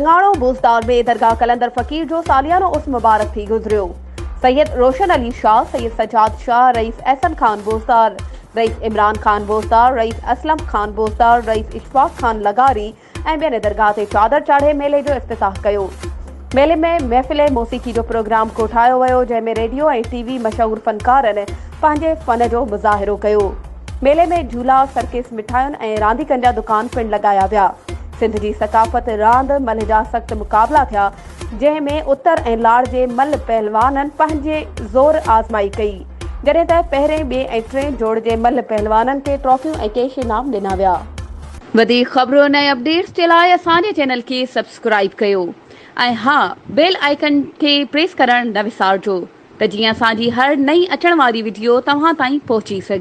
रंगाणो बूज़दार में दरगाह कलंदर फ़कीर जो सालियानो उर्स मुबारक थी गुज़रियो। सैयद रोशन Ali Shah, Syed Sajjad Shah, rice Ehsan Khan बूज़दार, rice Imran Khan बूज़दार, rice Aslam Khan बूज़दार, rice Ishfaq Khan लगारी ऐं ॿियनि दरगाह ते चादर चाढ़े मेले जो इफ्तिताह कयो। मेले में महफ़िल मौसीक़ी जो प्रोग्राम कोठायो वियो, जंहिंमें रेडियो ऐं टीवी मशहूर फ़नकारनि पंहिंजे फ़न जो मुज़ाहिरो कयो। मेले में झूला, सर्किस, मिठायुनि ऐं रांदीकनि जा दुकान पिणु लॻाया विया। सिंध जी सकाफ़त रांदि मल जा सख़्त मुक़ाबला थिया, जंहिंमें उत्तर ऐं लाड़ जे मल पहलवाननि पंहिंजे ज़ोर आज़माई कई, जॾहिं त पहिरें, ॿिए ऐं टें जोड़ जे मल पहलवाननि खे ट्रॉफियूं ऐं कैश इनाम ॾिना विया। वधीक ख़बरुनि ऐं अपडेट्स जे लाइ असांजे चैनल खे सब्सक्राइब कयो ऐं हा, बेल आइकन खे प्रेस करणु न विसारिजो त जीअं असांजी हर नई अचण वारी वीडियो तव्हां ताईं पहुची सघे।